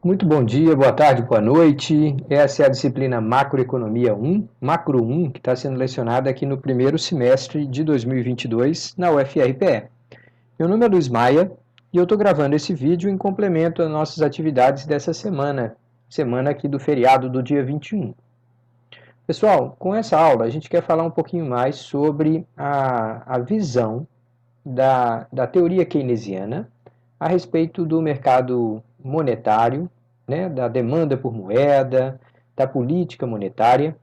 Muito bom dia, boa tarde, boa noite. Essa é a disciplina Macroeconomia 1, Macro 1, que está sendo lecionada aqui no primeiro semestre de 2022 na UFRPE. Meu nome é Luiz Maia e eu estou gravando esse vídeo em complemento às nossas atividades dessa semana aqui do feriado do dia 21. Pessoal, com essa aula a gente quer falar um pouquinho mais sobre a visão da teoria keynesiana a respeito do mercado monetário, né, da demanda por moeda, da política monetária.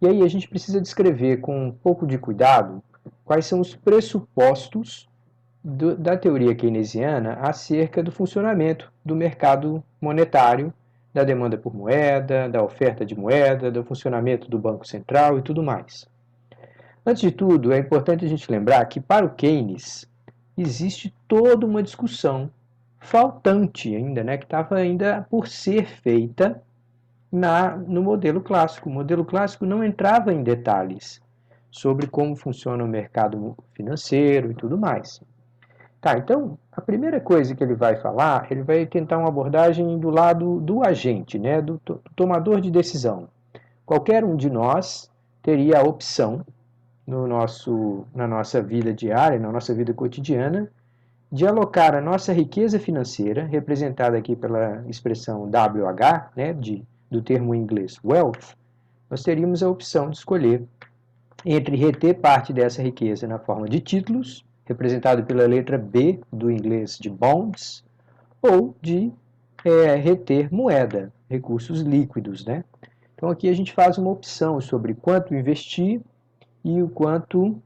E aí a gente precisa descrever com um pouco de cuidado quais são os pressupostos da teoria keynesiana acerca do funcionamento do mercado monetário, da demanda por moeda, da oferta de moeda, do funcionamento do Banco Central e tudo mais. Antes de tudo, é importante a gente lembrar que para o Keynes existe toda uma discussão faltante ainda, né, que estava ainda por ser feita no modelo clássico. O modelo clássico não entrava em detalhes sobre como funciona o mercado financeiro e tudo mais. Tá, então, a primeira coisa que ele vai falar, ele vai tentar uma abordagem do lado do agente, né, do tomador de decisão. Qualquer um de nós teria a opção na nossa vida diária, na nossa vida cotidiana, de alocar a nossa riqueza financeira, representada aqui pela expressão WH, né, do termo em inglês wealth, nós teríamos a opção de escolher entre reter parte dessa riqueza na forma de títulos, representado pela letra B do inglês de bonds, ou de reter moeda, recursos líquidos, né? Então aqui a gente faz uma opção sobre quanto investir e o quanto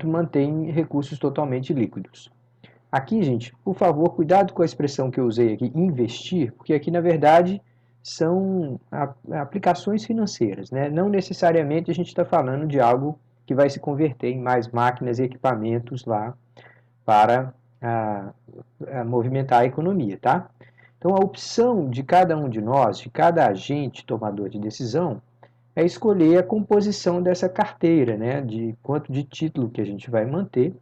mantém recursos totalmente líquidos. Aqui, gente, por favor, cuidado com a expressão que eu usei aqui, investir, porque aqui, na verdade, são aplicações financeiras, né? Não necessariamente a gente está falando de algo que vai se converter em mais máquinas e equipamentos lá para movimentar a economia, tá? Então, a opção de cada um de nós, de cada agente tomador de decisão, é escolher a composição dessa carteira, né? De quanto de título que a gente vai manter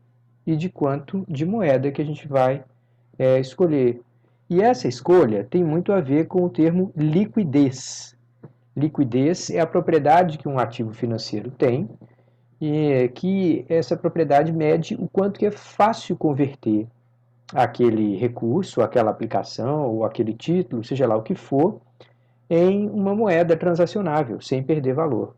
e de quanto de moeda que a gente vai escolher. E essa escolha tem muito a ver com o termo liquidez. Liquidez é a propriedade que um ativo financeiro tem e que essa propriedade mede o quanto que é fácil converter aquele recurso, aquela aplicação ou aquele título, seja lá o que for, em uma moeda transacionável, sem perder valor.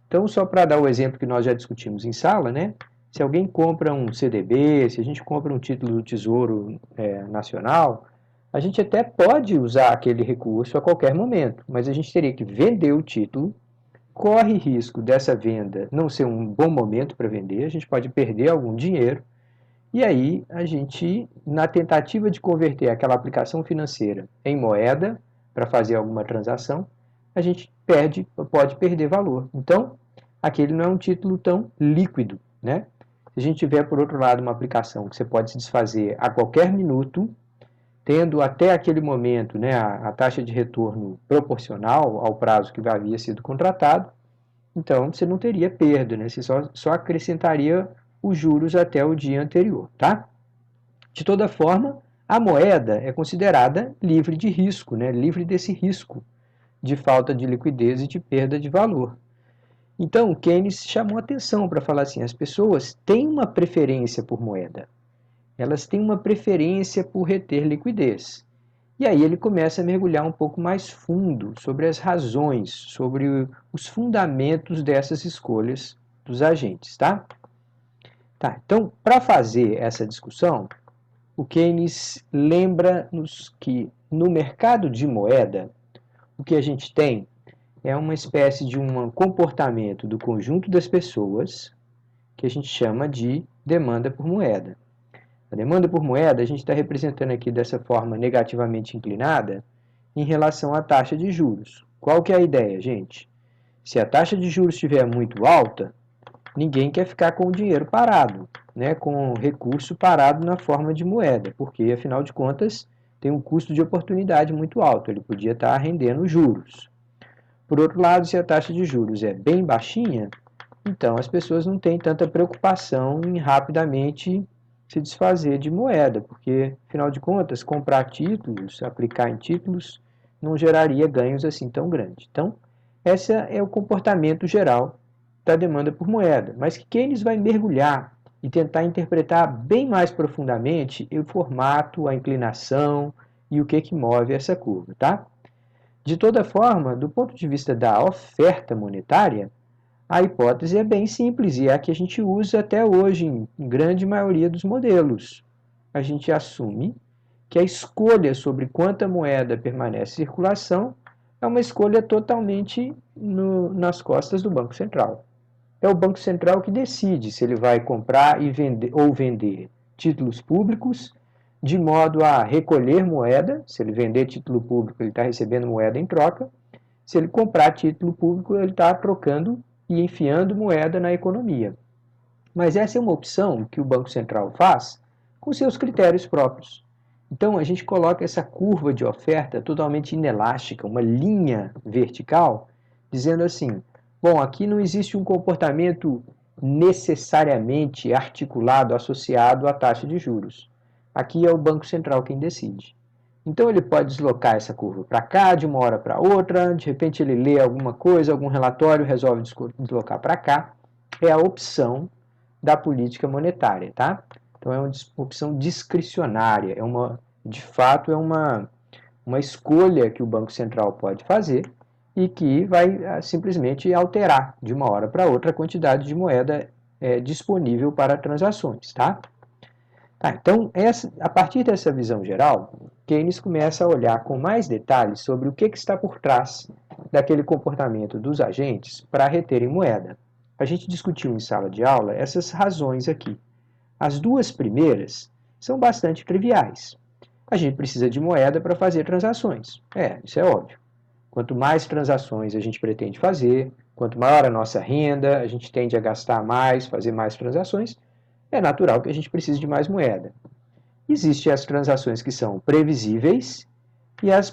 Então, só para dar o exemplo que nós já discutimos em sala, né? Se alguém compra um CDB, se a gente compra um título do Tesouro Nacional, a gente até pode usar aquele recurso a qualquer momento, mas a gente teria que vender o título, corre risco dessa venda não ser um bom momento para vender, a gente pode perder algum dinheiro, e aí a gente, na tentativa de converter aquela aplicação financeira em moeda para fazer alguma transação, a gente pode perder valor. Então, aquele não é um título tão líquido, né? Se a gente tiver, por outro lado, uma aplicação que você pode se desfazer a qualquer minuto, tendo até aquele momento, né, a taxa de retorno proporcional ao prazo que havia sido contratado, então você não teria perda, né? Você só acrescentaria os juros até o dia anterior, tá? De toda forma, a moeda é considerada livre de risco, né? Livre desse risco de falta de liquidez e de perda de valor. Então, Keynes chamou atenção para falar assim, as pessoas têm uma preferência por moeda, elas têm uma preferência por reter liquidez. E aí ele começa a mergulhar um pouco mais fundo sobre as razões, sobre os fundamentos dessas escolhas dos agentes, tá? Tá, então, para fazer essa discussão, o Keynes lembra-nos que no mercado de moeda, o que a gente tem é uma espécie de um comportamento do conjunto das pessoas que a gente chama de demanda por moeda. A demanda por moeda a gente está representando aqui dessa forma negativamente inclinada em relação à taxa de juros. Qual que é a ideia, gente? Se a taxa de juros estiver muito alta, ninguém quer ficar com o dinheiro parado, né, com o recurso parado na forma de moeda, porque afinal de contas tem um custo de oportunidade muito alto, ele podia estar rendendo juros. Por outro lado, se a taxa de juros é bem baixinha, então as pessoas não têm tanta preocupação em rapidamente se desfazer de moeda, porque, afinal de contas, comprar títulos, aplicar em títulos, não geraria ganhos assim tão grandes. Então, esse é o comportamento geral da demanda por moeda, mas que Keynes vai mergulhar e tentar interpretar bem mais profundamente o formato, a inclinação e o que move essa curva, tá? De toda forma, do ponto de vista da oferta monetária, a hipótese é bem simples e é a que a gente usa até hoje em grande maioria dos modelos. A gente assume que a escolha sobre quanta moeda permanece em circulação é uma escolha totalmente nas costas do Banco Central. É o Banco Central que decide se ele vai comprar e vender, ou vender títulos públicos, de modo a recolher moeda. Se ele vender título público, ele está recebendo moeda em troca. Se ele comprar título público, ele está trocando e enfiando moeda na economia. Mas essa é uma opção que o Banco Central faz com seus critérios próprios. Então, a gente coloca essa curva de oferta totalmente inelástica, uma linha vertical, dizendo assim, bom, aqui não existe um comportamento necessariamente articulado, associado à taxa de juros. Aqui é o Banco Central quem decide. Então ele pode deslocar essa curva para cá, de uma hora para outra, de repente ele lê alguma coisa, algum relatório, resolve deslocar para cá. É a opção da política monetária, tá? Então é uma opção discricionária, de fato é uma escolha que o Banco Central pode fazer e que vai simplesmente alterar de uma hora para outra a quantidade de moeda disponível para transações, tá? Então, a partir dessa visão geral, Keynes começa a olhar com mais detalhes sobre o que está por trás daquele comportamento dos agentes para reterem moeda. A gente discutiu em sala de aula essas razões aqui. As duas primeiras são bastante triviais. A gente precisa de moeda para fazer transações. Isso é óbvio. Quanto mais transações a gente pretende fazer, quanto maior a nossa renda, a gente tende a gastar mais, fazer mais transações, é natural que a gente precise de mais moeda. Existem as transações que são previsíveis e as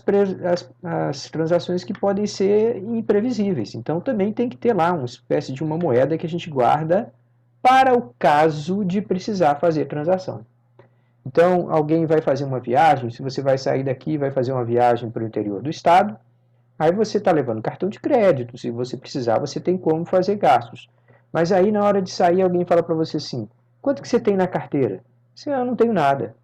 transações que podem ser imprevisíveis. Então também tem que ter lá uma espécie de uma moeda que a gente guarda para o caso de precisar fazer transação. Então alguém vai fazer uma viagem, se você vai sair daqui e vai fazer uma viagem para o interior do estado, aí você está levando cartão de crédito, se você precisar você tem como fazer gastos. Mas aí na hora de sair alguém fala para você assim, quanto que você tem na carteira? Você, eu não tenho nada.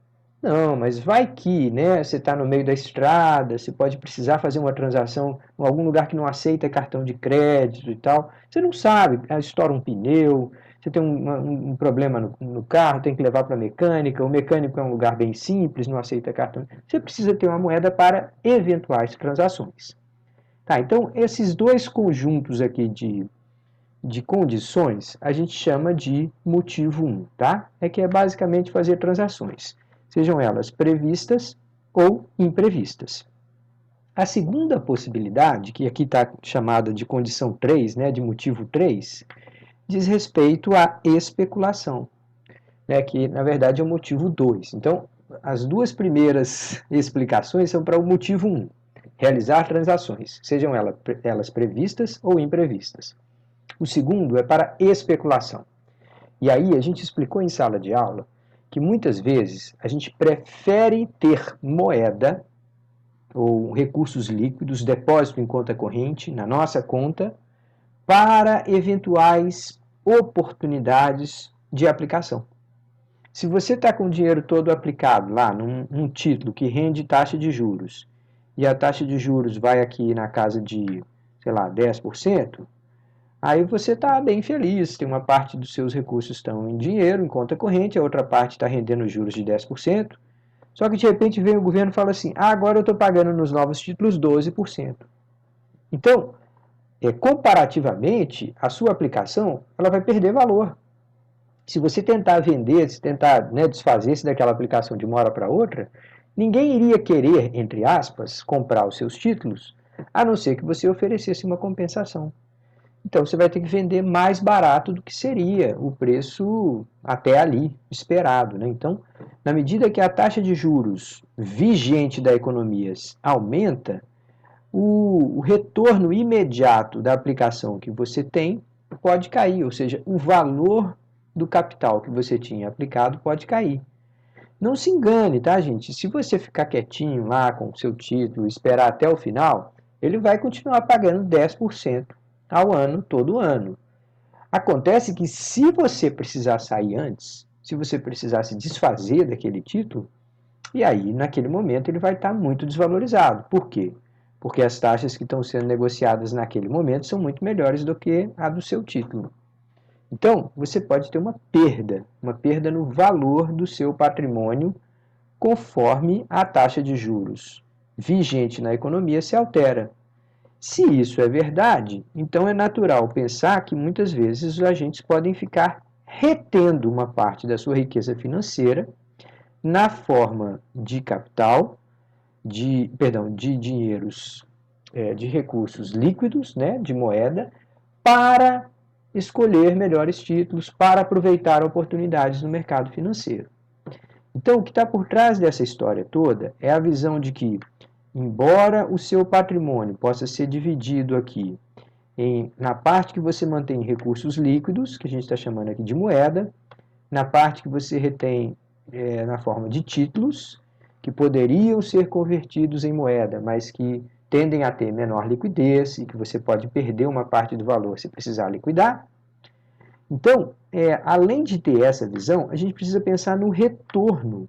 Não, mas vai que, né? Você está no meio da estrada, você pode precisar fazer uma transação em algum lugar que não aceita cartão de crédito e tal. Você não sabe, estoura um pneu, você tem um problema no carro, tem que levar para a mecânica, o mecânico é um lugar bem simples, não aceita cartão. Você precisa ter uma moeda para eventuais transações. Então esses dois conjuntos aqui de condições, a gente chama de motivo 1, tá? Que é basicamente fazer transações, sejam elas previstas ou imprevistas. A segunda possibilidade, que aqui está chamada de condição 3, né, de motivo 3, diz respeito à especulação, né, que na verdade é o motivo 2. Então, as duas primeiras explicações são para o motivo 1, realizar transações, sejam elas previstas ou imprevistas. O segundo é para especulação. E aí a gente explicou em sala de aula que muitas vezes a gente prefere ter moeda ou recursos líquidos, depósito em conta corrente, na nossa conta, para eventuais oportunidades de aplicação. Se você está com o dinheiro todo aplicado lá num título que rende taxa de juros, e a taxa de juros vai aqui na casa de, sei lá, 10%, aí você está bem feliz, tem uma parte dos seus recursos estão em dinheiro, em conta corrente, a outra parte está rendendo juros de 10%, só que de repente vem o governo e fala assim, agora eu estou pagando nos novos títulos 12%. Então, comparativamente, a sua aplicação ela vai perder valor. Se você tentar vender, se tentar desfazer-se daquela aplicação de uma hora para outra, ninguém iria querer, entre aspas, comprar os seus títulos, a não ser que você oferecesse uma compensação. Então você vai ter que vender mais barato do que seria o preço até ali esperado, né? Então, na medida que a taxa de juros vigente da economia aumenta, o retorno imediato da aplicação que você tem pode cair, ou seja, o valor do capital que você tinha aplicado pode cair. Não se engane, tá, gente? Se você ficar quietinho lá com o seu título e esperar até o final, ele vai continuar pagando 10% ao ano, todo ano. Acontece que se você precisar sair antes, se você precisar se desfazer daquele título, e aí, naquele momento, ele vai estar muito desvalorizado. Por quê? Porque as taxas que estão sendo negociadas naquele momento são muito melhores do que a do seu título. Então, você pode ter uma perda no valor do seu patrimônio conforme a taxa de juros vigente na economia se altera. Se isso é verdade, então é natural pensar que muitas vezes os agentes podem ficar retendo uma parte da sua riqueza financeira na forma de capital, de dinheiros, de recursos líquidos, né, de moeda, para escolher melhores títulos, para aproveitar oportunidades no mercado financeiro. Então, o que está por trás dessa história toda é a visão de que, embora o seu patrimônio possa ser dividido aqui na parte que você mantém recursos líquidos, que a gente está chamando aqui de moeda, na parte que você retém na forma de títulos, que poderiam ser convertidos em moeda, mas que tendem a ter menor liquidez e que você pode perder uma parte do valor se precisar liquidar. Então, além de ter essa visão, a gente precisa pensar no retorno.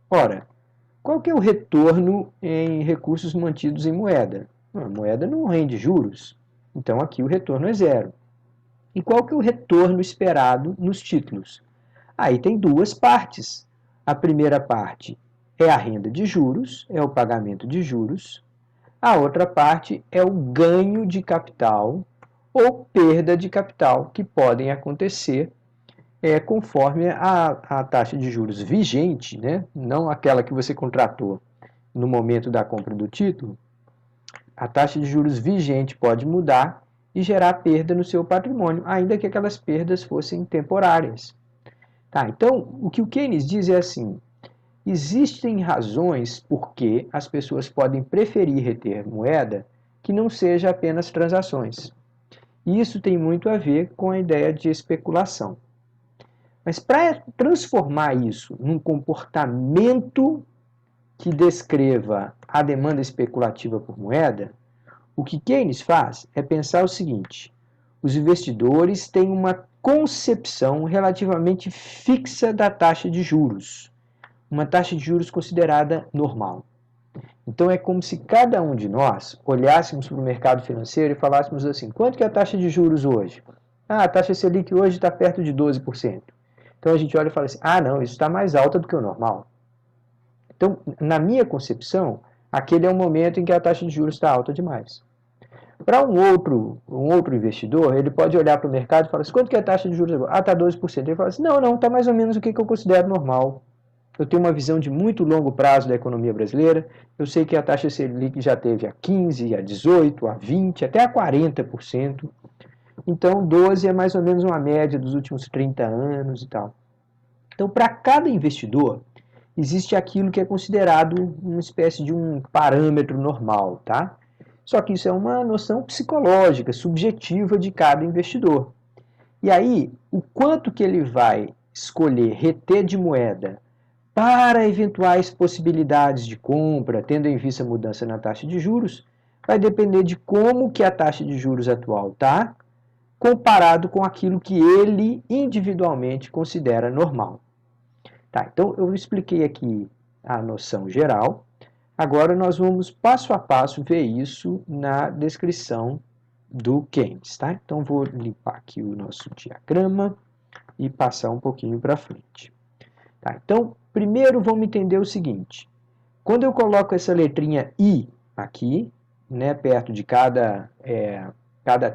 Ora, qual que é o retorno em recursos mantidos em moeda? A moeda não rende juros, então aqui o retorno é zero. E qual que é o retorno esperado nos títulos? Aí tem duas partes. A primeira parte é a renda de juros, é o pagamento de juros. A outra parte é o ganho de capital ou perda de capital que podem acontecer conforme a taxa de juros vigente, né? Não aquela que você contratou no momento da compra do título. A taxa de juros vigente pode mudar e gerar perda no seu patrimônio, ainda que aquelas perdas fossem temporárias. Tá, então, o que o Keynes diz é assim: existem razões por que as pessoas podem preferir reter moeda que não seja apenas transações. E isso tem muito a ver com a ideia de especulação. Mas para transformar isso num comportamento que descreva a demanda especulativa por moeda, o que Keynes faz é pensar o seguinte: os investidores têm uma concepção relativamente fixa da taxa de juros, uma taxa de juros considerada normal. Então é como se cada um de nós olhássemos para o mercado financeiro e falássemos assim: quanto que é a taxa de juros hoje? Ah, a taxa Selic hoje está perto de 12%. Então a gente olha e fala assim: ah, não, isso está mais alta do que o normal. Então, na minha concepção, aquele é o momento em que a taxa de juros está alta demais. Para um outro investidor, ele pode olhar para o mercado e falar assim: quanto que é a taxa de juros agora? Ah, está 12%. Ele fala assim: não, está mais ou menos o que eu considero normal. Eu tenho uma visão de muito longo prazo da economia brasileira. Eu sei que a taxa Selic já teve a 15%, a 18%, a 20%, até a 40%. Então, 12% é mais ou menos uma média dos últimos 30 anos e tal. Então, para cada investidor, existe aquilo que é considerado uma espécie de um parâmetro normal, tá? Só que isso é uma noção psicológica, subjetiva de cada investidor. E aí, o quanto que ele vai escolher reter de moeda para eventuais possibilidades de compra, tendo em vista a mudança na taxa de juros, vai depender de como que a taxa de juros atual está, comparado com aquilo que ele individualmente considera normal. Tá, então eu expliquei aqui a noção geral. Agora nós vamos passo a passo ver isso na descrição do Keynes, tá? Então vou limpar aqui o nosso diagrama e passar um pouquinho para frente. Tá, então, primeiro vamos entender o seguinte: quando eu coloco essa letrinha I aqui, né, perto de cada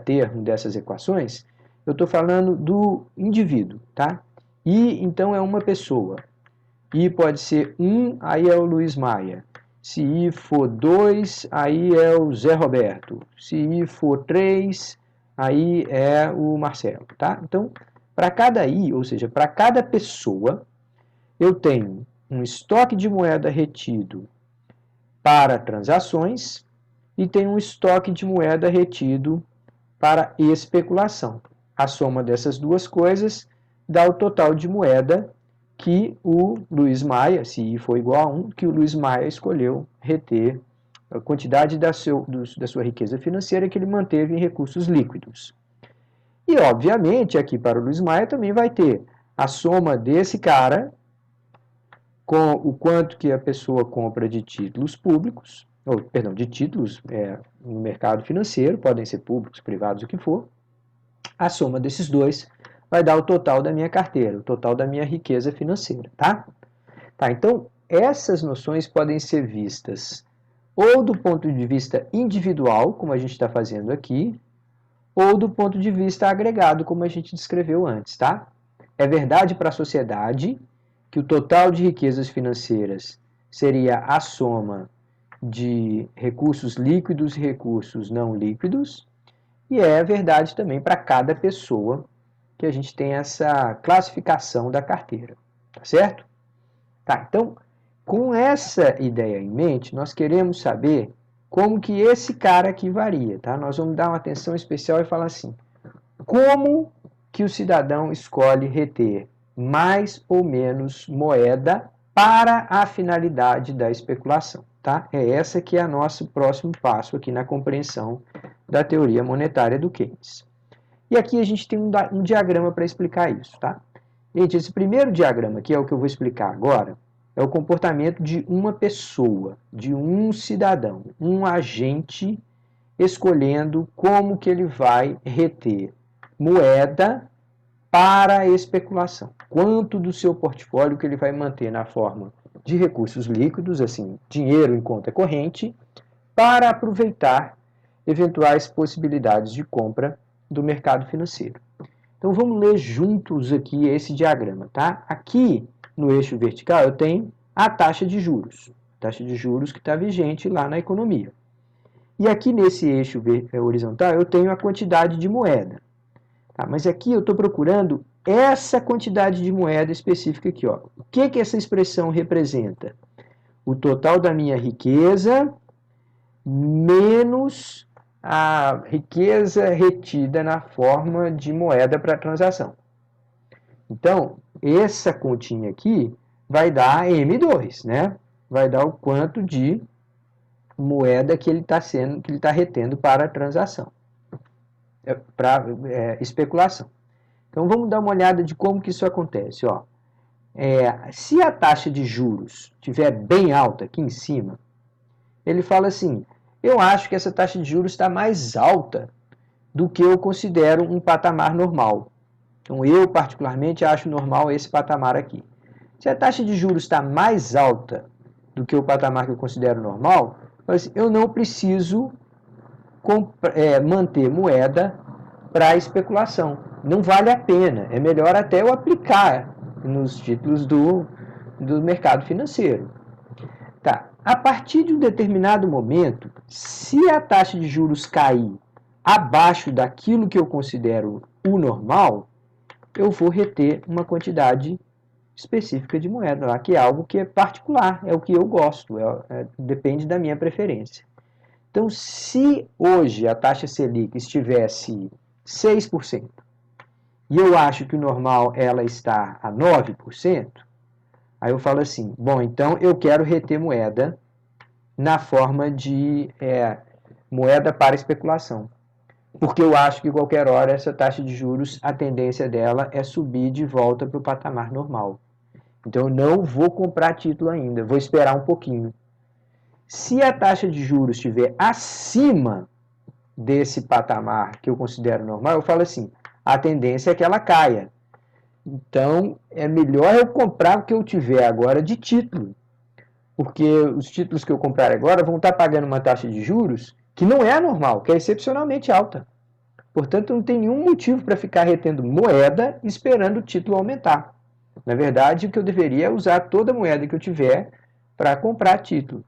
termo dessas equações, eu estou falando do indivíduo, tá? I, então, é uma pessoa. I pode ser 1, aí é o Luiz Maia. Se I for 2, aí é o Zé Roberto. Se I for 3, aí é o Marcelo, tá? Então, para cada I, ou seja, para cada pessoa, eu tenho um estoque de moeda retido para transações e tenho um estoque de moeda retido para especulação. A soma dessas duas coisas dá o total de moeda que o Luiz Maia, se I for igual a 1, que o Luiz Maia escolheu reter, a quantidade da sua riqueza financeira que ele manteve em recursos líquidos. E, obviamente, aqui para o Luiz Maia também vai ter a soma desse cara com o quanto que a pessoa compra de títulos públicos, ou, perdão, de títulos no mercado financeiro, podem ser públicos, privados, o que for. A soma desses dois vai dar o total da minha carteira, o total da minha riqueza financeira, tá? Tá, então, essas noções podem ser vistas ou do ponto de vista individual, como a gente está fazendo aqui, ou do ponto de vista agregado, como a gente descreveu antes, tá? É verdade para a sociedade que o total de riquezas financeiras seria a soma de recursos líquidos e recursos não líquidos, e é verdade também para cada pessoa que a gente tem essa classificação da carteira, tá certo? Tá, então, com essa ideia em mente, nós queremos saber como que esse cara aqui varia, tá? Nós vamos dar uma atenção especial e falar assim, como que o cidadão escolhe reter mais ou menos moeda para a finalidade da especulação, tá? É essa que é o nosso próximo passo aqui na compreensão da teoria monetária do Keynes. E aqui a gente tem um diagrama para explicar isso, tá? Gente, esse primeiro diagrama aqui é o que eu vou explicar agora, é o comportamento de uma pessoa, de um cidadão, um agente escolhendo como que ele vai reter moeda para a especulação. Quanto do seu portfólio que ele vai manter na forma de recursos líquidos, assim, dinheiro em conta corrente, para aproveitar eventuais possibilidades de compra do mercado financeiro. Então vamos ler juntos aqui esse diagrama, tá? Aqui no eixo vertical eu tenho a taxa de juros que está vigente lá na economia. E aqui nesse eixo horizontal eu tenho a quantidade de moeda. Tá? Mas aqui eu estou procurando essa quantidade de moeda específica aqui. Ó. O que que essa expressão representa? O total da minha riqueza menos a riqueza retida na forma de moeda para transação. Então, essa continha aqui vai dar M2, né? Vai dar o quanto de moeda que ele está retendo para a transação, para especulação. Então, vamos dar uma olhada de como que isso acontece. Ó. Se a taxa de juros estiver bem alta aqui em cima, ele fala assim, eu acho que essa taxa de juros está mais alta do que eu considero um patamar normal. Então, eu particularmente acho normal esse patamar aqui. Se a taxa de juros está mais alta do que o patamar que eu considero normal, eu não preciso manter moeda para especulação. Não vale a pena. É melhor até eu aplicar nos títulos do mercado financeiro. Tá. A partir de um determinado momento, se a taxa de juros cair abaixo daquilo que eu considero o normal, eu vou reter uma quantidade específica de moeda lá, que é algo que é particular, é o que eu gosto, depende da minha preferência. Então, se hoje a taxa Selic estivesse 6%, e eu acho que o normal ela está a 9%, aí eu falo assim, bom, então eu quero reter moeda na forma de moeda para especulação. Porque eu acho que qualquer hora essa taxa de juros, a tendência dela é subir de volta para o patamar normal. Então eu não vou comprar título ainda, vou esperar um pouquinho. Se a taxa de juros estiver acima desse patamar que eu considero normal, eu falo assim, a tendência é que ela caia. Então é melhor eu comprar o que eu tiver agora de título. Porque os títulos que eu comprar agora vão estar pagando uma taxa de juros que não é normal, que é excepcionalmente alta. Portanto, não tem nenhum motivo para ficar retendo moeda esperando o título aumentar. Na verdade, o que eu deveria é usar toda a moeda que eu tiver para comprar título.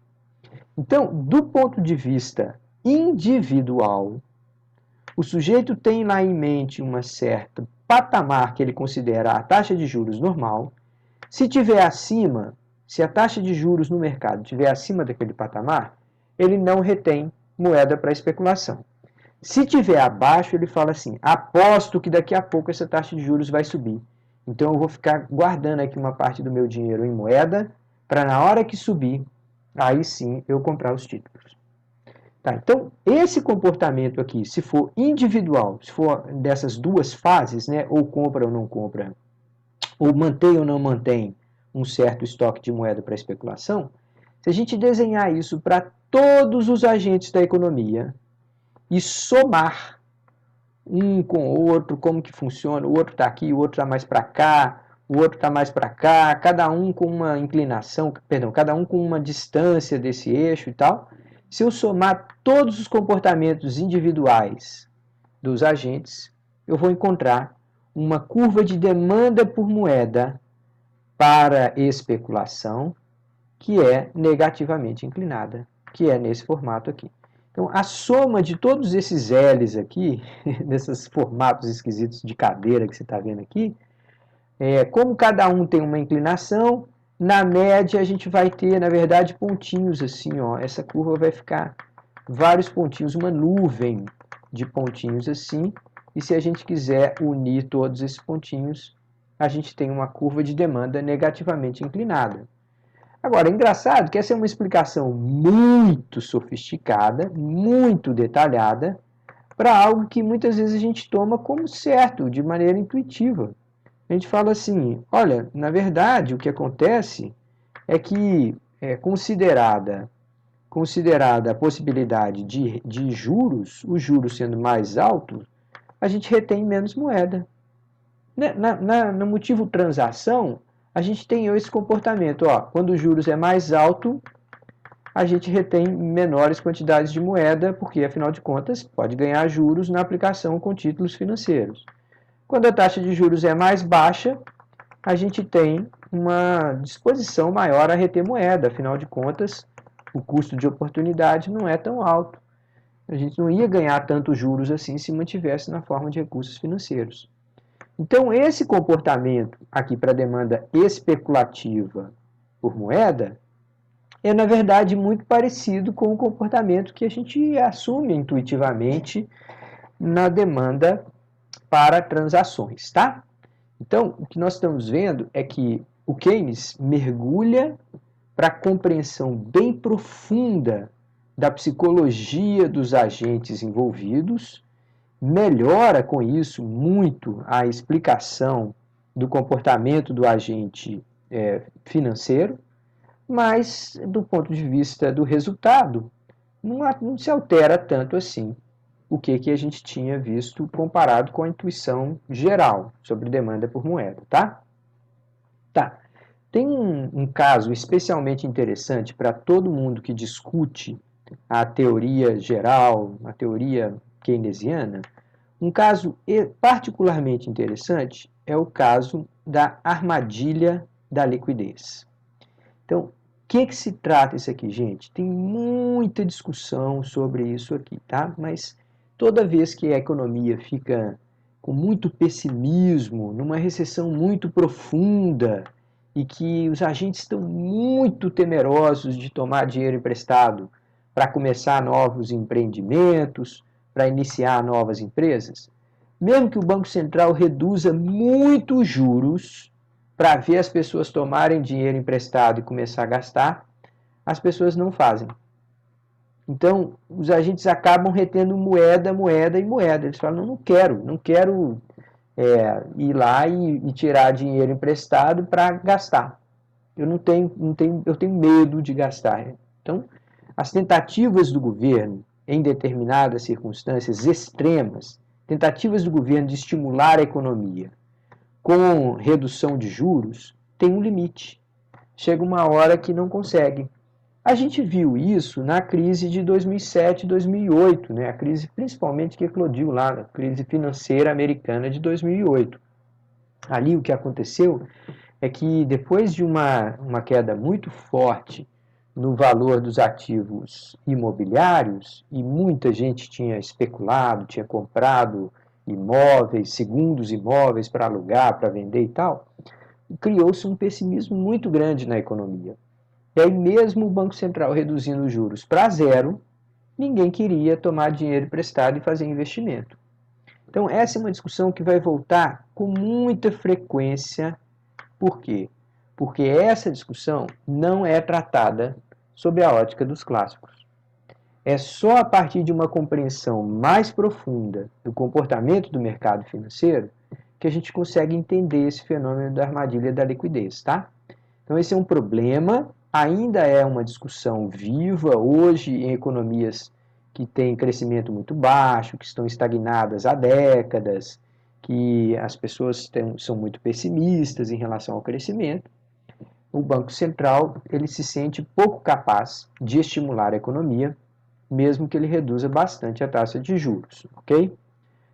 Então, do ponto de vista individual, o sujeito tem lá em mente um certo patamar que ele considera a taxa de juros normal. Se tiver acima, se a taxa de juros no mercado estiver acima daquele patamar, ele não retém moeda para especulação. Se tiver abaixo, ele fala assim, aposto que daqui a pouco essa taxa de juros vai subir. Então eu vou ficar guardando aqui uma parte do meu dinheiro em moeda, para na hora que subir, aí sim eu comprar os títulos. Tá, então, esse comportamento aqui, se for individual, se for dessas duas fases, né, ou compra ou não compra, ou mantém ou não mantém um certo estoque de moeda para especulação, se a gente desenhar isso para todos os agentes da economia e somar um com o outro, como que funciona, o outro está aqui, o outro está mais para cá, o outro está mais para cá, cada um com uma inclinação, perdão, cada um com uma distância desse eixo e tal. Se eu somar todos os comportamentos individuais dos agentes, eu vou encontrar uma curva de demanda por moeda para especulação que é negativamente inclinada, que é nesse formato aqui. Então, a soma de todos esses L's aqui, desses formatos esquisitos de cadeira que você está vendo aqui, como cada um tem uma inclinação, na média a gente vai ter, na verdade, pontinhos assim, ó. Essa curva vai ficar vários pontinhos, uma nuvem de pontinhos assim, e se a gente quiser unir todos esses pontinhos, a gente tem uma curva de demanda negativamente inclinada. Agora, é engraçado que essa é uma explicação muito sofisticada, muito detalhada, para algo que muitas vezes a gente toma como certo, de maneira intuitiva. A gente fala assim, olha, na verdade o que acontece é que considerada a possibilidade de juros, os juros sendo mais altos, a gente retém menos moeda. No motivo transação, a gente tem esse comportamento. Ó, quando os juros é mais alto, a gente retém menores quantidades de moeda, porque, afinal de contas, pode ganhar juros na aplicação com títulos financeiros. Quando a taxa de juros é mais baixa, a gente tem uma disposição maior a reter moeda. Afinal de contas, o custo de oportunidade não é tão alto. A gente não ia ganhar tantos juros assim se mantivesse na forma de recursos financeiros. Então, esse comportamento aqui para a demanda especulativa por moeda é, na verdade, muito parecido com o comportamento que a gente assume intuitivamente na demanda para transações, tá? Então, o que nós estamos vendo é que o Keynes mergulha para a compreensão bem profunda da psicologia dos agentes envolvidos, melhora com isso muito a explicação do comportamento do agente financeiro, mas do ponto de vista do resultado, não se altera tanto assim o que a gente tinha visto comparado com a intuição geral sobre demanda por moeda, tá? Tá. Tem um caso especialmente interessante para todo mundo que discute a teoria geral, a teoria keynesiana. Um caso particularmente interessante é o caso da armadilha da liquidez. Então, o que se trata isso aqui, gente? Tem muita discussão sobre isso aqui, tá? Mas toda vez que a economia fica com muito pessimismo, numa recessão muito profunda, e que os agentes estão muito temerosos de tomar dinheiro emprestado para começar novos empreendimentos, para iniciar novas empresas, mesmo que o Banco Central reduza muito os juros para ver as pessoas tomarem dinheiro emprestado e começar a gastar, as pessoas não fazem. Então, os agentes acabam retendo moeda, moeda e moeda. Eles falam, não quero ir lá e tirar dinheiro emprestado para gastar. Eu tenho medo de gastar. Então, as tentativas do governo, em determinadas circunstâncias extremas, tentativas do governo de estimular a economia com redução de juros, tem um limite. Chega uma hora que não consegue. A gente viu isso na crise de 2007 e 2008, né? A crise principalmente que eclodiu lá, a crise financeira americana de 2008. Ali o que aconteceu é que depois de uma queda muito forte no valor dos ativos imobiliários, e muita gente tinha especulado, tinha comprado imóveis, segundos imóveis para alugar, para vender e tal, criou-se um pessimismo muito grande na economia. E aí mesmo o Banco Central reduzindo os juros para zero, ninguém queria tomar dinheiro emprestado e fazer investimento. Então, essa é uma discussão que vai voltar com muita frequência. Por quê? Porque essa discussão não é tratada sob a ótica dos clássicos. É só a partir de uma compreensão mais profunda do comportamento do mercado financeiro que a gente consegue entender esse fenômeno da armadilha da liquidez, tá? Então esse é um problema, ainda é uma discussão viva hoje em economias que têm crescimento muito baixo, que estão estagnadas há décadas, que as pessoas são muito pessimistas em relação ao crescimento. O Banco Central ele se sente pouco capaz de estimular a economia, mesmo que ele reduza bastante a taxa de juros, ok?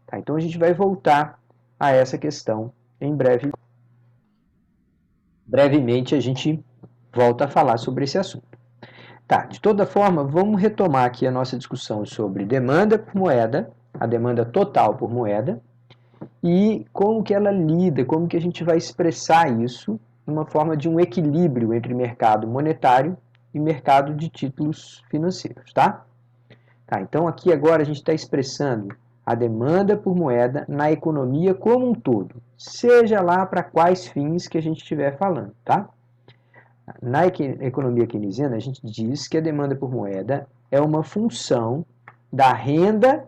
Tá, então a gente vai voltar a essa questão em breve. Brevemente a gente volta a falar sobre esse assunto. Tá, de toda forma, vamos retomar aqui a nossa discussão sobre demanda por moeda, a demanda total por moeda, e como que ela lida, como que a gente vai expressar isso numa forma de um equilíbrio entre mercado monetário e mercado de títulos financeiros, tá? Tá, então aqui agora a gente está expressando a demanda por moeda na economia como um todo, seja lá para quais fins que a gente estiver falando, tá? Na economia keynesiana, a gente diz que a demanda por moeda é uma função da renda,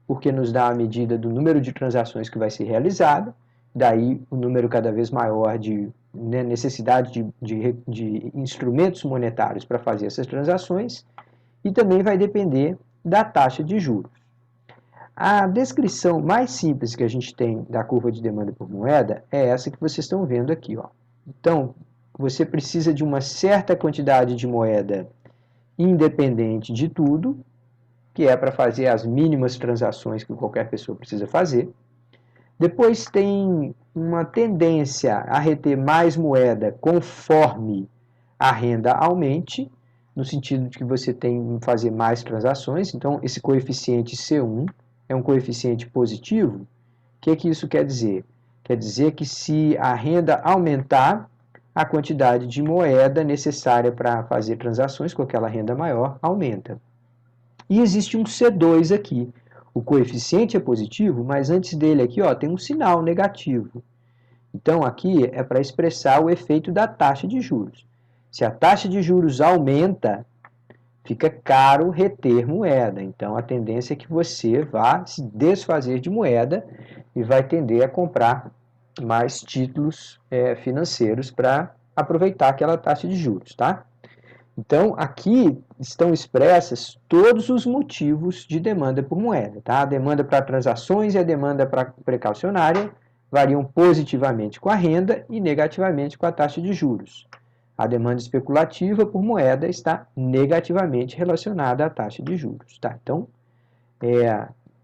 porque nos dá a medida do número de transações que vai ser realizada, daí o número cada vez maior de necessidade de instrumentos monetários para fazer essas transações, e também vai depender da taxa de juros. A descrição mais simples que a gente tem da curva de demanda por moeda é essa que vocês estão vendo aqui, ó. Então, você precisa de uma certa quantidade de moeda independente de tudo, que é para fazer as mínimas transações que qualquer pessoa precisa fazer. Depois tem uma tendência a reter mais moeda conforme a renda aumente, no sentido de que você tem que fazer mais transações. Então, esse coeficiente C1 é um coeficiente positivo. O que isso quer dizer? Quer dizer que se a renda aumentar, a quantidade de moeda necessária para fazer transações com aquela renda maior aumenta. E existe um C2 aqui. O coeficiente é positivo, mas antes dele aqui ó, tem um sinal negativo. Então aqui é para expressar o efeito da taxa de juros. Se a taxa de juros aumenta, fica caro reter moeda. Então a tendência é que você vá se desfazer de moeda e vai tender a comprar mais títulos financeiros para aproveitar aquela taxa de juros, tá? Então, aqui estão expressas todos os motivos de demanda por moeda, tá? A demanda para transações e a demanda para precaucionária variam positivamente com a renda e negativamente com a taxa de juros. A demanda especulativa por moeda está negativamente relacionada à taxa de juros, tá? Então,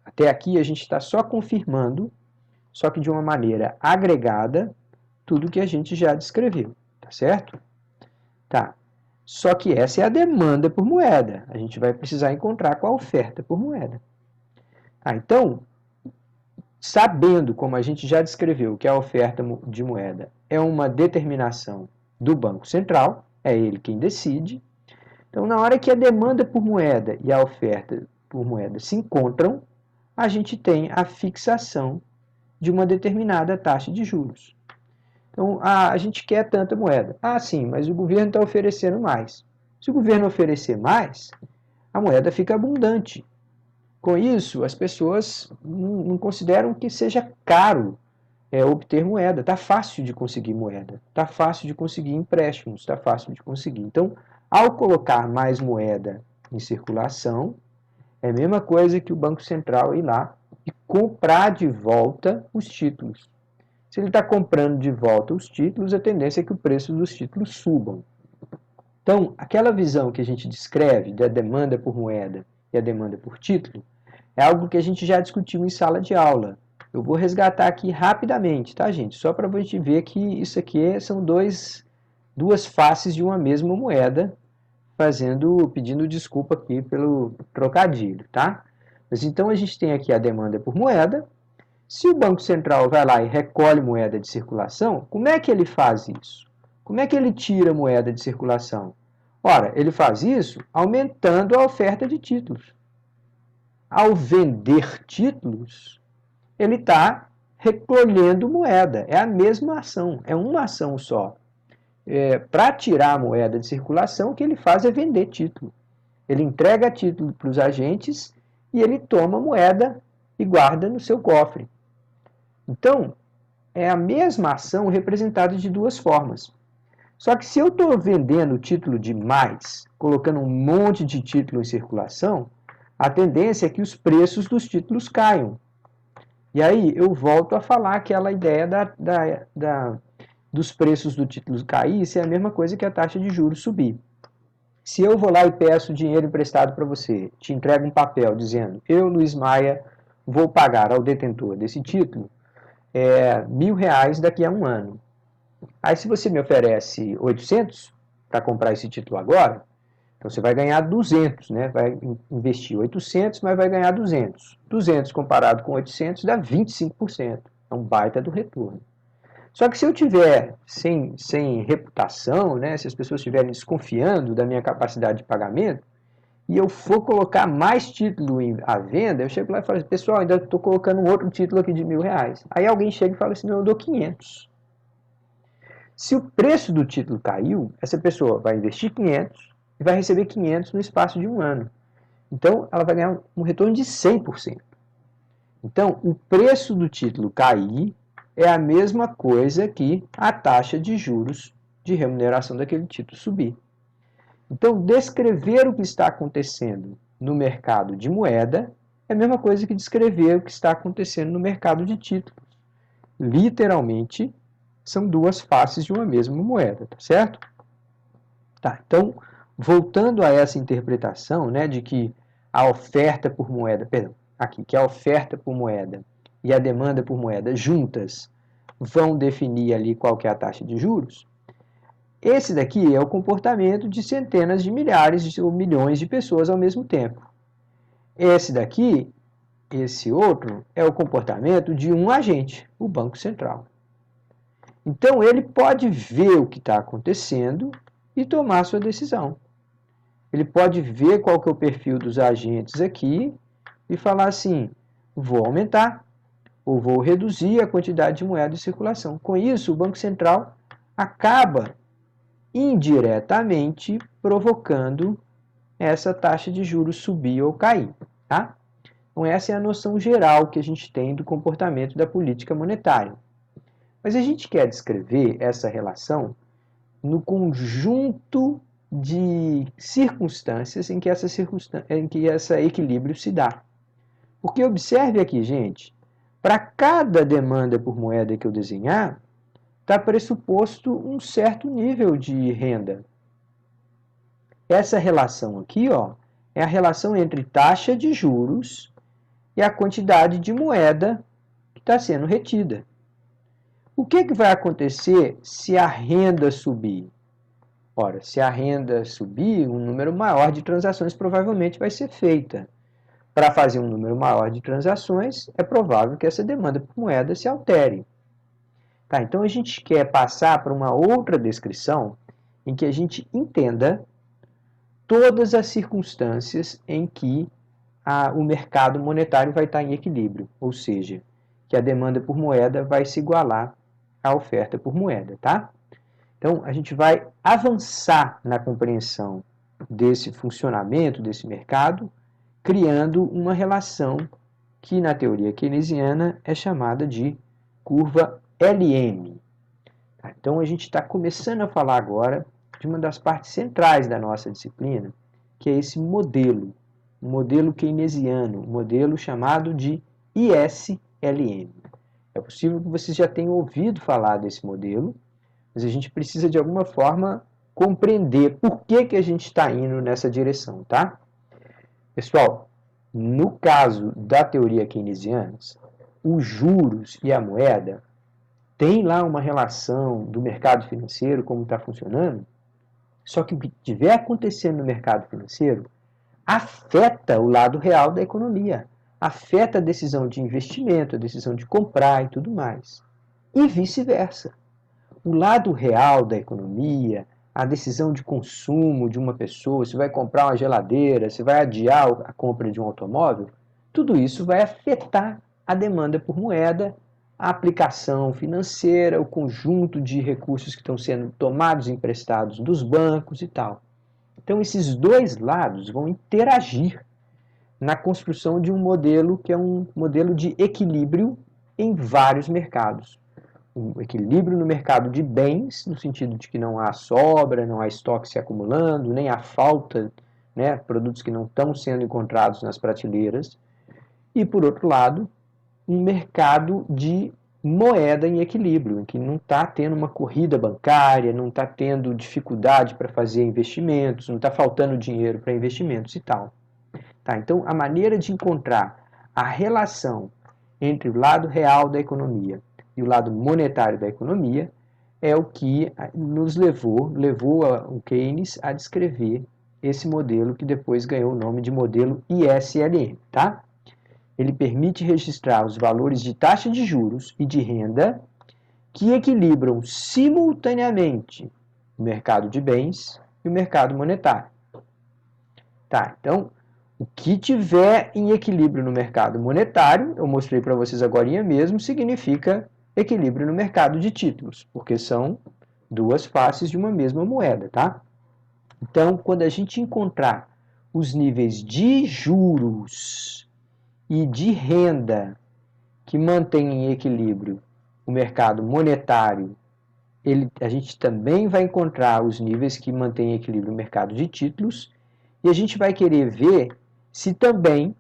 até aqui a gente está só confirmando, só que de uma maneira agregada, tudo que a gente já descreveu, tá certo? Tá. Só que essa é a demanda por moeda. A gente vai precisar encontrar com a oferta por moeda. Então, sabendo, como a gente já descreveu, que a oferta de moeda é uma determinação do Banco Central, é ele quem decide. Então, na hora que a demanda por moeda e a oferta por moeda se encontram, a gente tem a fixação de uma determinada taxa de juros. Então, a gente quer tanta moeda. Ah, sim, mas o governo está oferecendo mais. Se o governo oferecer mais, a moeda fica abundante. Com isso, as pessoas não consideram que seja caro obter moeda. Está fácil de conseguir moeda. Está fácil de conseguir empréstimos. Está fácil de conseguir. Então, ao colocar mais moeda em circulação, é a mesma coisa que o Banco Central ir lá e comprar de volta os títulos. Se ele está comprando de volta os títulos, a tendência é que o preço dos títulos subam. Então, aquela visão que a gente descreve da demanda por moeda e a demanda por título é algo que a gente já discutiu em sala de aula. Eu vou resgatar aqui rapidamente, tá, gente? Só para a gente ver que isso aqui são duas faces de uma mesma moeda, pedindo desculpa aqui pelo trocadilho, tá? Mas então a gente tem aqui a demanda por moeda. Se o Banco Central vai lá e recolhe moeda de circulação, como é que ele faz isso? Como é que ele tira moeda de circulação? Ora, ele faz isso aumentando a oferta de títulos. Ao vender títulos, ele está recolhendo moeda. É a mesma ação, é uma ação só. Para tirar a moeda de circulação, o que ele faz é vender título. Ele entrega título para os agentes e ele toma a moeda e guarda no seu cofre. Então, é a mesma ação representada de duas formas. Só que se eu estou vendendo título demais, colocando um monte de título em circulação, a tendência é que os preços dos títulos caiam. E aí eu volto a falar aquela ideia dos preços do título cair, isso é a mesma coisa que a taxa de juros subir. Se eu vou lá e peço dinheiro emprestado para você, te entrego um papel dizendo, eu, Luiz Maia, vou pagar ao detentor desse título R$ 1.000 daqui a um ano. Aí se você me oferece 800 para comprar esse título agora, então você vai ganhar 200, né? Vai investir 800, mas vai ganhar 200. 200 comparado com 800 dá 25%. É um baita do retorno. Só que se eu tiver sem reputação, né, se as pessoas estiverem desconfiando da minha capacidade de pagamento, e eu for colocar mais título à venda, eu chego lá e falo assim, pessoal, ainda estou colocando um outro título aqui de R$ 1.000. Aí alguém chega e fala assim, não, eu dou 500. Se o preço do título caiu, essa pessoa vai investir 500 e vai receber 500 no espaço de um ano. Então, ela vai ganhar um retorno de 100%. Então, o preço do título cair é a mesma coisa que a taxa de juros de remuneração daquele título subir. Então, descrever o que está acontecendo no mercado de moeda é a mesma coisa que descrever o que está acontecendo no mercado de títulos. Literalmente, são duas faces de uma mesma moeda, tá certo? Tá, então, voltando a essa interpretação, né, de que a oferta por moeda, que a oferta por moeda e a demanda por moeda juntas vão definir ali qual que é a taxa de juros, esse daqui é o comportamento de centenas de milhares ou milhões de pessoas ao mesmo tempo. Esse daqui, esse outro, é o comportamento de um agente, o Banco Central. Então, ele pode ver o que está acontecendo e tomar sua decisão. Ele pode ver qual que é o perfil dos agentes aqui e falar assim, vou aumentar ou vou reduzir a quantidade de moeda em circulação. Com isso, o Banco Central acaba indiretamente provocando essa taxa de juros subir ou cair. Tá? Então, essa é a noção geral que a gente tem do comportamento da política monetária. Mas a gente quer descrever essa relação no conjunto de circunstâncias em que esse equilíbrio se dá. Porque observe aqui, gente, para cada demanda por moeda que eu desenhar, está pressuposto um certo nível de renda. Essa relação aqui, ó, é a relação entre taxa de juros e a quantidade de moeda que está sendo retida. O que vai acontecer se a renda subir? Ora, se a renda subir, um número maior de transações provavelmente vai ser feita. Para fazer um número maior de transações, é provável que essa demanda por moeda se altere. Tá, então a gente quer passar para uma outra descrição em que a gente entenda todas as circunstâncias em que o mercado monetário vai estar em equilíbrio, ou seja, que a demanda por moeda vai se igualar à oferta por moeda, tá? Então, a gente vai avançar na compreensão desse funcionamento desse mercado, criando uma relação que, na teoria keynesiana, é chamada de curva LM. Então, a gente está começando a falar agora de uma das partes centrais da nossa disciplina, que é esse modelo, um modelo keynesiano, um modelo chamado de ISLM. É possível que vocês já tenham ouvido falar desse modelo, mas a gente precisa, de alguma forma, compreender por que a gente está indo nessa direção, tá? Pessoal, no caso da teoria keynesiana, os juros e a moeda têm lá uma relação do mercado financeiro, como está funcionando, só que o que estiver acontecendo no mercado financeiro afeta o lado real da economia, afeta a decisão de investimento, a decisão de comprar e tudo mais. E vice-versa. O lado real da economia, a decisão de consumo de uma pessoa, se vai comprar uma geladeira, se vai adiar a compra de um automóvel, tudo isso vai afetar a demanda por moeda, a aplicação financeira, o conjunto de recursos que estão sendo tomados e emprestados dos bancos e tal. Então, esses dois lados vão interagir na construção de um modelo que é um modelo de equilíbrio em vários mercados. Um equilíbrio no mercado de bens, no sentido de que não há sobra, não há estoque se acumulando, nem há falta, né, produtos que não estão sendo encontrados nas prateleiras. E, por outro lado, um mercado de moeda em equilíbrio, em que não está tendo uma corrida bancária, não está tendo dificuldade para fazer investimentos, não está faltando dinheiro para investimentos e tal. Tá? Então, a maneira de encontrar a relação entre o lado real da economia e o lado monetário da economia é o que nos levou o Keynes a descrever esse modelo que depois ganhou o nome de modelo ISLM. Tá? Ele permite registrar os valores de taxa de juros e de renda que equilibram simultaneamente o mercado de bens e o mercado monetário. Tá, então, o que tiver em equilíbrio no mercado monetário, eu mostrei para vocês agora mesmo, significa equilíbrio no mercado de títulos, porque são duas faces de uma mesma moeda, tá? Então, quando a gente encontrar os níveis de juros e de renda que mantêm em equilíbrio o mercado monetário, a gente também vai encontrar os níveis que mantêm em equilíbrio o mercado de títulos, e a gente vai querer ver se também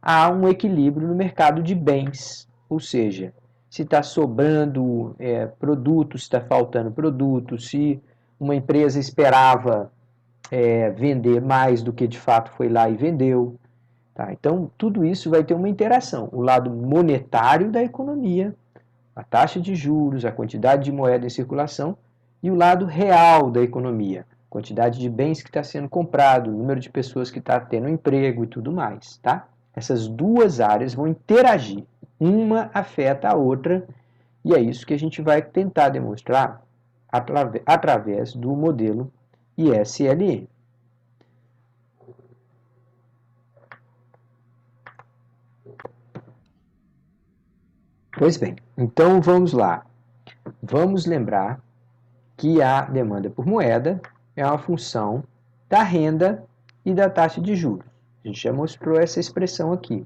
há um equilíbrio no mercado de bens, ou seja, se está sobrando produto, se está faltando produto, se uma empresa esperava vender mais do que de fato foi lá e vendeu. Tá? Então, tudo isso vai ter uma interação. O lado monetário da economia, a taxa de juros, a quantidade de moeda em circulação, e o lado real da economia, quantidade de bens que está sendo comprado, o número de pessoas que está tendo emprego e tudo mais. Tá? Essas duas áreas vão interagir, uma afeta a outra, e é isso que a gente vai tentar demonstrar através do modelo ISLM. Pois bem, então vamos lá. Vamos lembrar que a demanda por moeda é uma função da renda e da taxa de juros. A gente já mostrou essa expressão aqui.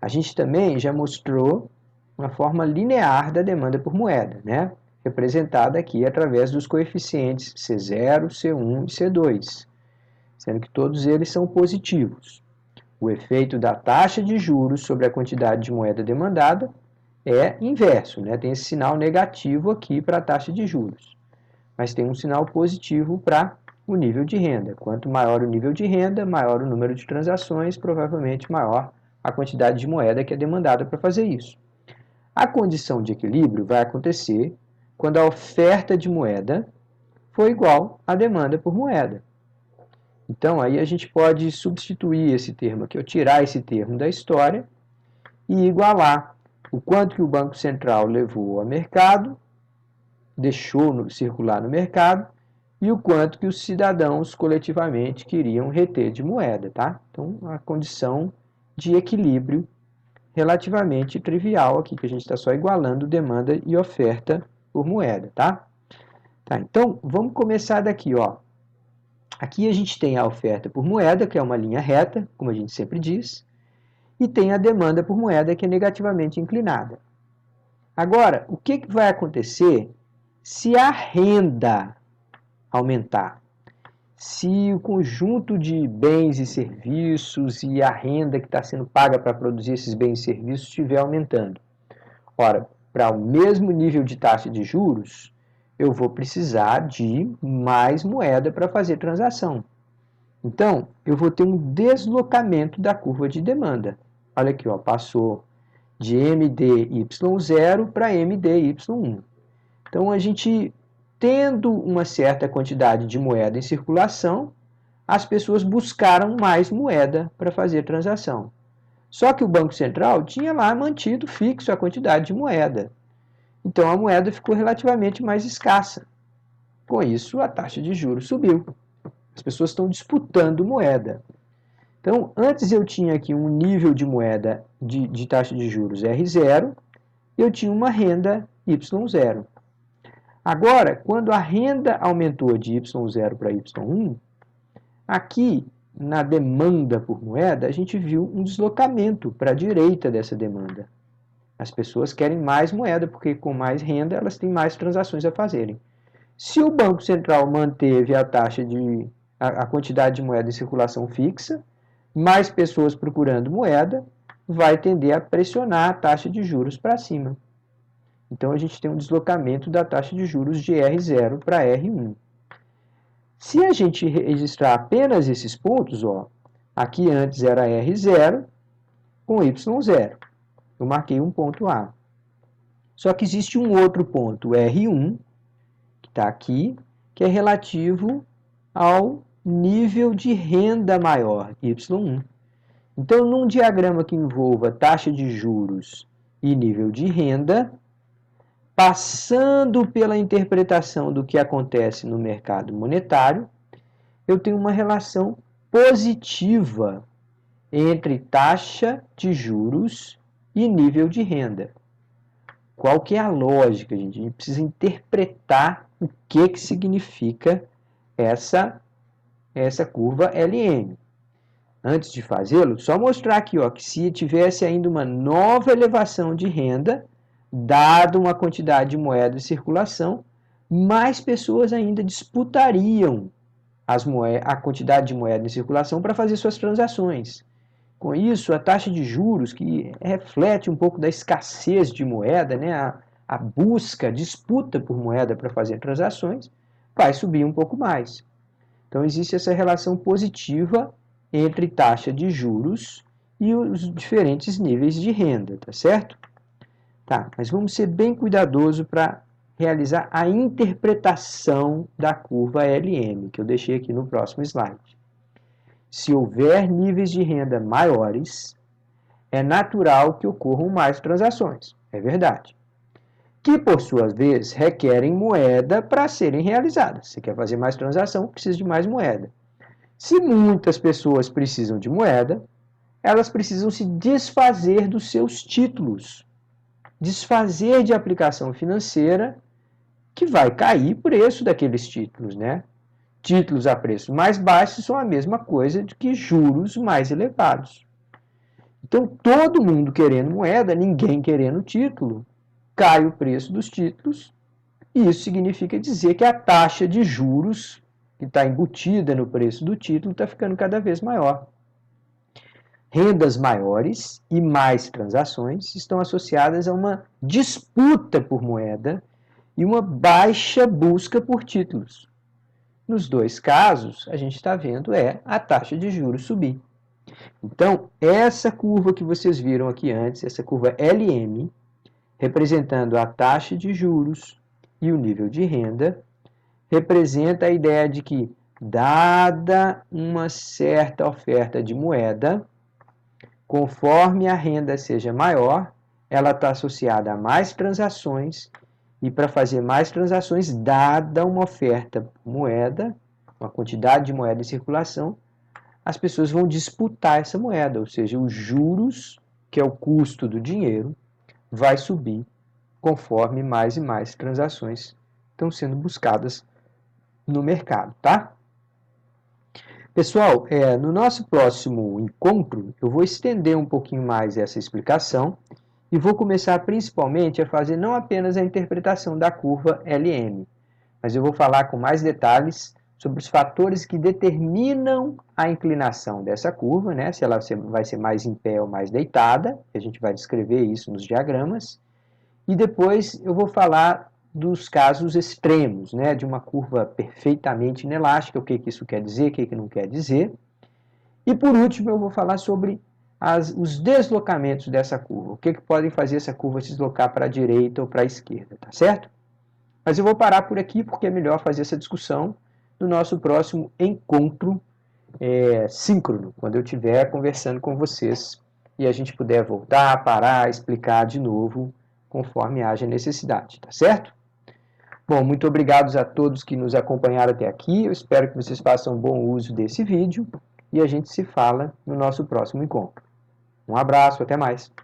A gente também já mostrou uma forma linear da demanda por moeda, né? Representada aqui através dos coeficientes C0, C1 e C2, sendo que todos eles são positivos. O efeito da taxa de juros sobre a quantidade de moeda demandada é inverso, né? Tem esse sinal negativo aqui para a taxa de juros, mas tem um sinal positivo para o nível de renda. Quanto maior o nível de renda, maior o número de transações, provavelmente maior a quantidade de moeda que é demandada para fazer isso. A condição de equilíbrio vai acontecer quando a oferta de moeda for igual à demanda por moeda. Então, aí a gente pode substituir esse termo aqui, ou tirar esse termo da história e igualar o quanto que o Banco Central levou ao mercado, deixou circular no mercado, e o quanto que os cidadãos coletivamente queriam reter de moeda, tá? Então, a condição de equilíbrio relativamente trivial aqui, que a gente está só igualando demanda e oferta por moeda, tá? Tá, então, vamos começar daqui, ó. Aqui a gente tem a oferta por moeda, que é uma linha reta, como a gente sempre diz, e tem a demanda por moeda, que é negativamente inclinada. Agora, o que vai acontecer se a renda aumentar? Se o conjunto de bens e serviços e a renda que está sendo paga para produzir esses bens e serviços estiver aumentando. Ora, para o mesmo nível de taxa de juros, eu vou precisar de mais moeda para fazer transação. Então, eu vou ter um deslocamento da curva de demanda. Olha aqui, ó, passou de MDY0 para MDY1. Então, a gente, tendo uma certa quantidade de moeda em circulação, as pessoas buscaram mais moeda para fazer transação. Só que o Banco Central tinha lá mantido fixo a quantidade de moeda. Então, a moeda ficou relativamente mais escassa. Com isso, a taxa de juros subiu. As pessoas estão disputando moeda. Então, antes eu tinha aqui um nível de moeda de taxa de juros R0 e eu tinha uma renda Y0. Agora, quando a renda aumentou de Y0 para Y1, aqui na demanda por moeda, a gente viu um deslocamento para a direita dessa demanda. As pessoas querem mais moeda, porque com mais renda elas têm mais transações a fazerem. Se o Banco Central manteve a quantidade de moeda em circulação fixa, mais pessoas procurando moeda, vai tender a pressionar a taxa de juros para cima. Então a gente tem um deslocamento da taxa de juros de R0 para R1. Se a gente registrar apenas esses pontos, ó, aqui antes era R0 com Y0. Eu marquei um ponto A. Só que existe um outro ponto, R1, que está aqui, que é relativo ao nível de renda maior, Y1. Então, num diagrama que envolva taxa de juros e nível de renda, passando pela interpretação do que acontece no mercado monetário, eu tenho uma relação positiva entre taxa de juros e nível de renda. Qual que é a lógica, gente? A gente precisa interpretar o que significa essa curva LM. Antes de fazê-lo, só mostrar aqui, ó, que se tivesse ainda uma nova elevação de renda, dado uma quantidade de moeda em circulação, mais pessoas ainda disputariam a quantidade de moeda em circulação para fazer suas transações. Com isso, a taxa de juros, que reflete um pouco da escassez de moeda, né, a busca, a disputa por moeda para fazer transações, vai subir um pouco mais. Então, existe essa relação positiva entre taxa de juros e os diferentes níveis de renda, tá certo? Tá, mas vamos ser bem cuidadosos para realizar a interpretação da curva LM, que eu deixei aqui no próximo slide. Se houver níveis de renda maiores, é natural que ocorram mais transações, é verdade. Que, por sua vez, requerem moeda para serem realizadas. Você quer fazer mais transação, precisa de mais moeda. Se muitas pessoas precisam de moeda, elas precisam se desfazer dos seus títulos, desfazer de aplicação financeira, que vai cair o preço daqueles títulos, né? Títulos a preço mais baixo são a mesma coisa do que juros mais elevados. Então, todo mundo querendo moeda, ninguém querendo título, cai o preço dos títulos, e isso significa dizer que a taxa de juros que está embutida no preço do título está ficando cada vez maior. Rendas maiores e mais transações estão associadas a uma disputa por moeda e uma baixa busca por títulos. Nos dois casos, a gente está vendo a taxa de juros subir. Então, essa curva que vocês viram aqui antes, essa curva LM, representando a taxa de juros e o nível de renda, representa a ideia de que, dada uma certa oferta de moeda, conforme a renda seja maior, ela está associada a mais transações, e para fazer mais transações, dada uma oferta por moeda, uma quantidade de moeda em circulação, as pessoas vão disputar essa moeda, ou seja, os juros, que é o custo do dinheiro, vai subir conforme mais e mais transações estão sendo buscadas no mercado, tá? Pessoal, no nosso próximo encontro, eu vou estender um pouquinho mais essa explicação e vou começar principalmente a fazer não apenas a interpretação da curva LM, mas eu vou falar com mais detalhes sobre os fatores que determinam a inclinação dessa curva, né? Se ela vai ser mais em pé ou mais deitada, a gente vai descrever isso nos diagramas, e depois eu vou falar dos casos extremos, né? De uma curva perfeitamente inelástica, o que isso quer dizer, o que não quer dizer, e por último eu vou falar sobre os deslocamentos dessa curva, o que podem fazer essa curva se deslocar para a direita ou para a esquerda, tá certo? Mas eu vou parar por aqui porque é melhor fazer essa discussão no nosso próximo encontro síncrono, quando eu estiver conversando com vocês e a gente puder voltar, parar, explicar de novo, conforme haja necessidade, tá certo? Bom, muito obrigado a todos que nos acompanharam até aqui, eu espero que vocês façam bom uso desse vídeo e a gente se fala no nosso próximo encontro. Um abraço, até mais!